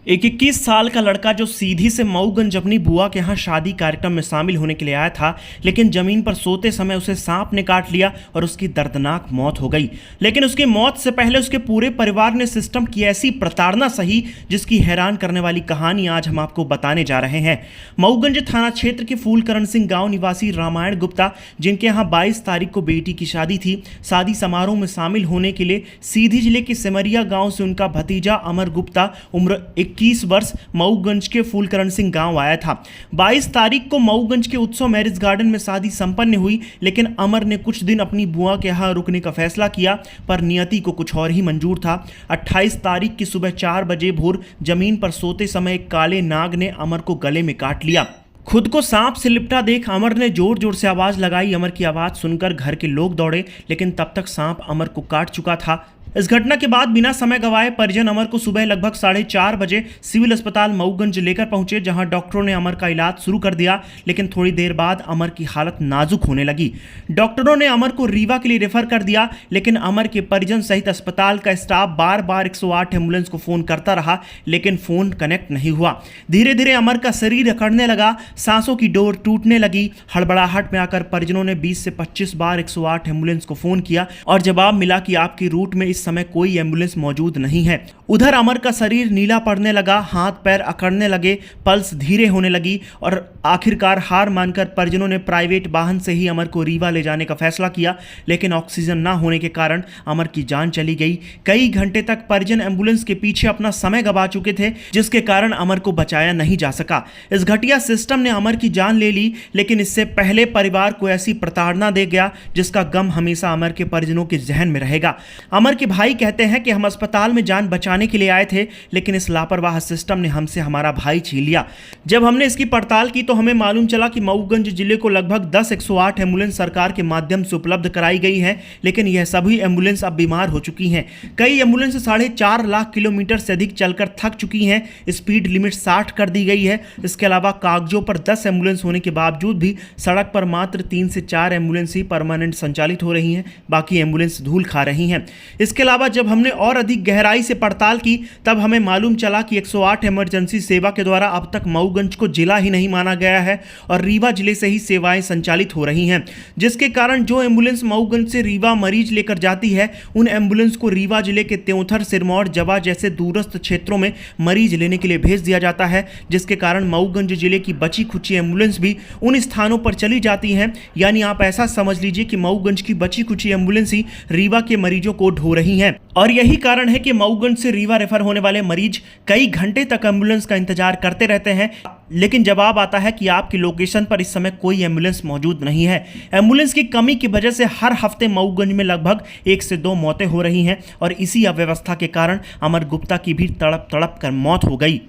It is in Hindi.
एक 21 साल का लड़का जो सीधी से मऊगंज अपनी बुआ के यहाँ शादी कार्यक्रम में शामिल होने के लिए आया था, लेकिन जमीन पर सोते समय उसे सांप ने काट लिया और उसकी दर्दनाक मौत हो गई। लेकिन उसकी मौत से पहले उसके पूरे परिवार ने सिस्टम की ऐसी प्रताड़ना सही, जिसकी हैरान करने वाली कहानी आज हम आपको बताने जा रहे हैं। मऊगंज थाना क्षेत्र के फूलकरण सिंह गांव निवासी रामायण गुप्ता, जिनके यहाँ 22 तारीख को बेटी की शादी थी, शादी समारोह में शामिल होने के लिए सीधी जिले के सिमरिया गांव से उनका भतीजा अमर गुप्ता उम्र 21 वर्ष मऊगंज के फूलकरण सिंह गांव आया था। 22 तारीख को मऊगंज के उत्सव मैरिज गार्डन में शादी संपन्न हुई, लेकिन अमर ने कुछ दिन अपनी बुआ के यहाँ रुकने का फैसला किया, पर नियति को कुछ और ही मंजूर था। 28 तारीख की सुबह 4 बजे भोर जमीन पर सोते समय एक काले नाग ने अमर को गले में काट लिया। खुद को सांप से लिपटा देख अमर ने जोर जोर से आवाज लगाई। अमर की आवाज सुनकर घर के लोग दौड़े, लेकिन तब तक सांप अमर को काट चुका था। इस घटना के बाद बिना समय गंवाए परिजन अमर को सुबह लगभग 4:30 बजे सिविल अस्पताल मऊगंज लेकर पहुंचे, जहां डॉक्टरों ने अमर का इलाज शुरू कर दिया। लेकिन थोड़ी देर बाद अमर की हालत नाजुक होने लगी। डॉक्टरों ने अमर को रीवा के लिए रेफर कर दिया, लेकिन अमर के परिजन सहित अस्पताल का स्टाफ बार बार 108 एम्बुलेंस को फोन करता रहा, लेकिन फोन कनेक्ट नहीं हुआ। धीरे धीरे अमर का शरीर अकड़ने लगा, सांसों की डोर टूटने लगी। हड़बड़ाहट में आकर परिजनों ने 20 से 25 बार 108 एम्बुलेंस को फोन किया और जवाब मिला कि आपकी रूट में इस समय कोई एम्बुलेंस मौजूद नहीं है। उधर अमर का शरीर नीला पड़ने लगा, हाथ पैर अकड़ने लगे, पल्स धीरे होने लगी और आखिरकार हार मानकर परिजनों ने प्राइवेट वाहन से ही अमर को रीवा ले जाने का फैसला किया। लेकिन ऑक्सीजन न होने के कारण अमर की जान चली गई। कई घंटे तक परिजन एम्बुलेंस के पीछे अपना समय गंवा चुके थे, जिसके कारण अमर को बचाया नहीं जा सका। इस घटिया सिस्टम ने अमर की जान ले ली, लेकिन इससे पहले परिवार को ऐसी प्रताड़ना दे गया जिसका गम हमेशा अमर के परिजनों के जहन में रहेगा। अमर के भाई कहते हैं कि हम अस्पताल में जान बचाने के लिए आए थे, लेकिन इस लापरवाह सिस्टम ने हमसे हमारा भाई छीन लिया। जब हमने इसकी पड़ताल की तो हमें मालूम चला कि मऊगंज जिले को लगभग 10 108 एम्बुलेंस सरकार के माध्यम से उपलब्ध कराई गई है, लेकिन यह सभी एम्बुलेंस अब बीमार हो चुकी हैं। कई एम्बुलेंस 4.5 लाख किलोमीटर से अधिक चलकर थक चुकी हैं। स्पीड लिमिट 60 कर दी गई है। इसके अलावा कागजों पर 10 एम्बुलेंस होने के बावजूद भी सड़क पर मात्र 3 से 4 एम्बुलेंस ही परमानेंट संचालित हो रही हैं, बाकी एम्बुलेंस धूल खा रही हैं। इसके अलावा जब हमने और अधिक गहराई से पड़ताल की, तब हमें मालूम चला कि 108 इमरजेंसी सेवा के द्वारा अब तक मऊगंज को जिला ही नहीं माना गया है और रीवा जिले से ही सेवाएं संचालित हो रही हैं, जिसके कारण जो एम्बुलेंस मऊगंज से रीवा मरीज लेकर जाती है, उन एम्बुलेंस को रीवा जिले के त्योंथर, सिरमौर, जवा जैसे दूरस्थ क्षेत्रों में मरीज लेने के लिए भेज दिया जाता है, जिसके कारण मऊगंज जिले की बची खुची एम्बुलेंस भी उन स्थानों पर चली जाती हैं। यानी आप ऐसा समझ लीजिए कि मऊगंज की बची खुची एम्बुलेंस ही रीवा के मरीजों को ढो रही हैं। और यही कारण है कि मऊगंज से रीवा रेफर होने वाले मरीज कई घंटे तक एम्बुलेंस का इंतजार करते रहते हैं, लेकिन जवाब आता है कि आपकी लोकेशन पर इस समय कोई एम्बुलेंस मौजूद नहीं है। एम्बुलेंस की कमी की वजह से हर हफ्ते मऊगंज में लगभग 1 से 2 मौतें हो रही हैं और इसी अव्यवस्था के कारण अमर गुप्ता की भी तड़प तड़प कर मौत हो गई।